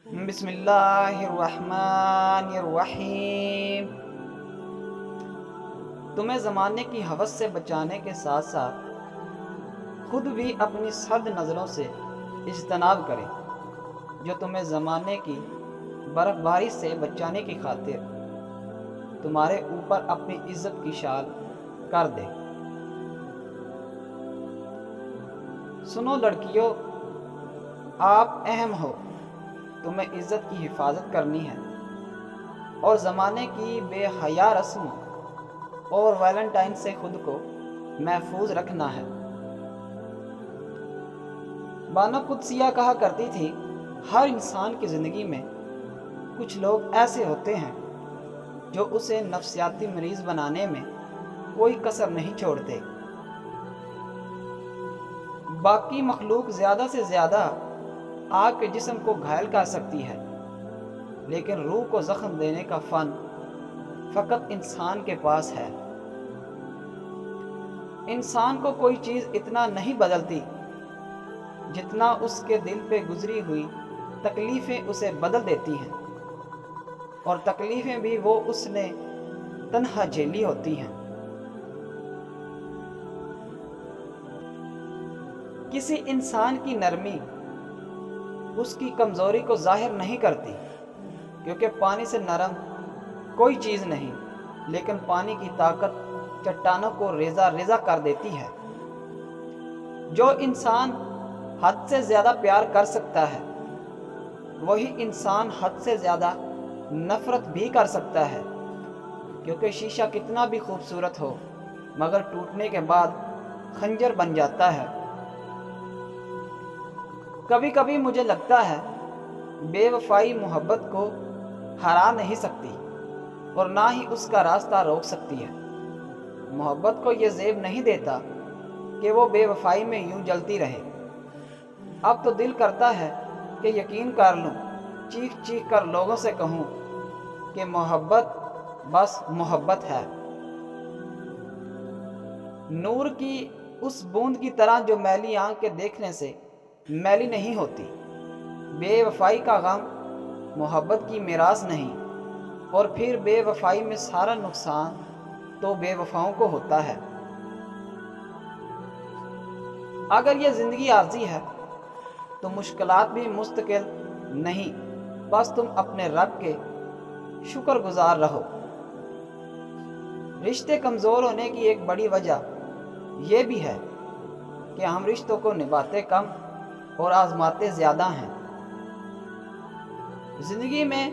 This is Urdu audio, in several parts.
بسم اللہ الرحمن الرحیم۔ تمہیں زمانے کی ہوس سے بچانے کے ساتھ ساتھ خود بھی اپنی سرد نظروں سے اجتناب کریں جو تمہیں زمانے کی برف باری سے بچانے کی خاطر تمہارے اوپر اپنی عزت کی شال کر دے۔ سنو لڑکیوں، آپ اہم ہو، تمہیں عزت کی حفاظت کرنی ہے اور زمانے کی بے حیا رسم اور ویلنٹائن سے خود کو محفوظ رکھنا ہے۔ بانو قدسیہ کہا کرتی تھی، ہر انسان کی زندگی میں کچھ لوگ ایسے ہوتے ہیں جو اسے نفسیاتی مریض بنانے میں کوئی کسر نہیں چھوڑتے۔ باقی مخلوق زیادہ سے زیادہ آگ کے جسم کو گھائل کر سکتی ہے، لیکن روح کو زخم دینے کا فن فقط انسان کے پاس ہے۔ انسان کو کوئی چیز اتنا نہیں بدلتی جتنا اس کے دل پہ گزری ہوئی تکلیفیں اسے بدل دیتی ہیں، اور تکلیفیں بھی وہ اس نے تنہا جھیلی ہوتی ہیں۔ کسی انسان کی نرمی اس کی کمزوری کو ظاہر نہیں کرتی، کیونکہ پانی سے نرم کوئی چیز نہیں، لیکن پانی کی طاقت چٹانوں کو ریزہ ریزہ کر دیتی ہے۔ جو انسان حد سے زیادہ پیار کر سکتا ہے وہی انسان حد سے زیادہ نفرت بھی کر سکتا ہے، کیونکہ شیشہ کتنا بھی خوبصورت ہو مگر ٹوٹنے کے بعد خنجر بن جاتا ہے۔ کبھی کبھی مجھے لگتا ہے بے وفائی محبت کو ہرا نہیں سکتی اور نہ ہی اس کا راستہ روک سکتی ہے۔ محبت کو یہ زیب نہیں دیتا کہ وہ بے وفائی میں یوں جلتی رہے۔ اب تو دل کرتا ہے کہ یقین کر لوں، چیخ چیخ کر لوگوں سے کہوں کہ محبت بس محبت ہے، نور کی اس بوند کی طرح جو میلی آنکھ کے دیکھنے سے میلی نہیں ہوتی۔ بے وفائی کا غم محبت کی میراث نہیں، اور پھر بے وفائی میں سارا نقصان تو بے وفاؤں کو ہوتا ہے۔ اگر یہ زندگی عارضی ہے تو مشکلات بھی مستقل نہیں، بس تم اپنے رب کے شکر گزار رہو۔ رشتے کمزور ہونے کی ایک بڑی وجہ یہ بھی ہے کہ ہم رشتوں کو نبھاتے کم اور آزماتے زیادہ ہیں۔ زندگی میں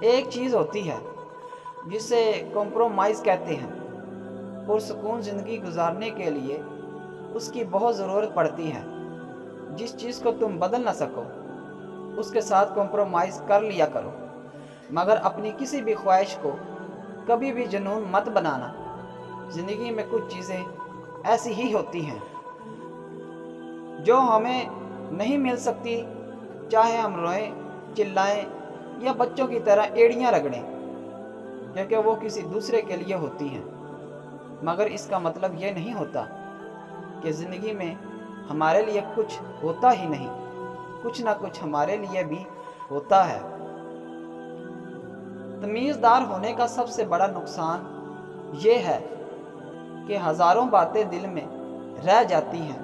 ایک چیز ہوتی ہے جسے کمپرومائز کہتے ہیں۔ پرسکون زندگی گزارنے کے لیے اس کی بہت ضرورت پڑتی ہے۔ جس چیز کو تم بدل نہ سکو اس کے ساتھ کمپرومائز کر لیا کرو، مگر اپنی کسی بھی خواہش کو کبھی بھی جنون مت بنانا۔ زندگی میں کچھ چیزیں ایسی ہی ہوتی ہیں جو ہمیں نہیں مل سکتی، چاہے ہم روئیں، چلائیں یا بچوں کی طرح ایڑیاں رگڑیں، کیونکہ وہ کسی دوسرے کے لیے ہوتی ہیں۔ مگر اس کا مطلب یہ نہیں ہوتا کہ زندگی میں ہمارے لیے کچھ ہوتا ہی نہیں، کچھ نہ کچھ ہمارے لیے بھی ہوتا ہے۔ تمیزدار ہونے کا سب سے بڑا نقصان یہ ہے کہ ہزاروں باتیں دل میں رہ جاتی ہیں۔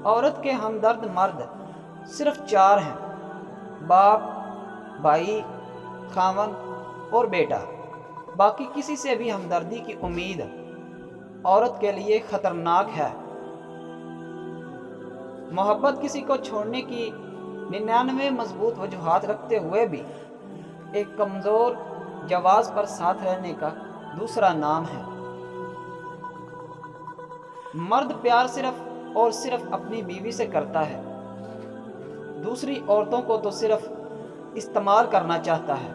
عورت کے ہمدرد مرد صرف 4 ہیں: باپ، بھائی، خاوند اور بیٹا۔ باقی کسی سے بھی ہمدردی کی امید عورت کے لیے خطرناک ہے۔ محبت کسی کو چھوڑنے کی 99 مضبوط وجوہات رکھتے ہوئے بھی ایک کمزور جواز پر ساتھ رہنے کا دوسرا نام ہے۔ مرد پیار صرف اور صرف اپنی بیوی سے کرتا ہے، دوسری عورتوں کو تو صرف استعمال کرنا چاہتا ہے۔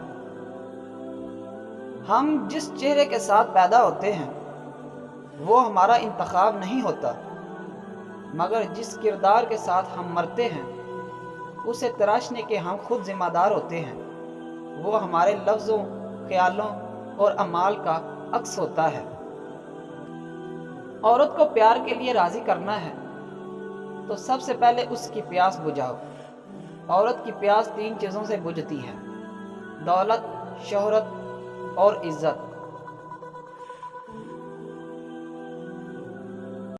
ہم جس چہرے کے ساتھ پیدا ہوتے ہیں وہ ہمارا انتخاب نہیں ہوتا، مگر جس کردار کے ساتھ ہم مرتے ہیں اسے تراشنے کے ہم خود ذمہ دار ہوتے ہیں۔ وہ ہمارے لفظوں، خیالوں اور اعمال کا عکس ہوتا ہے۔ عورت کو پیار کے لیے راضی کرنا ہے تو سب سے پہلے اس کی پیاس بجھاؤ۔ عورت کی پیاس تین چیزوں سے بجھتی ہے: دولت، شہرت اور عزت۔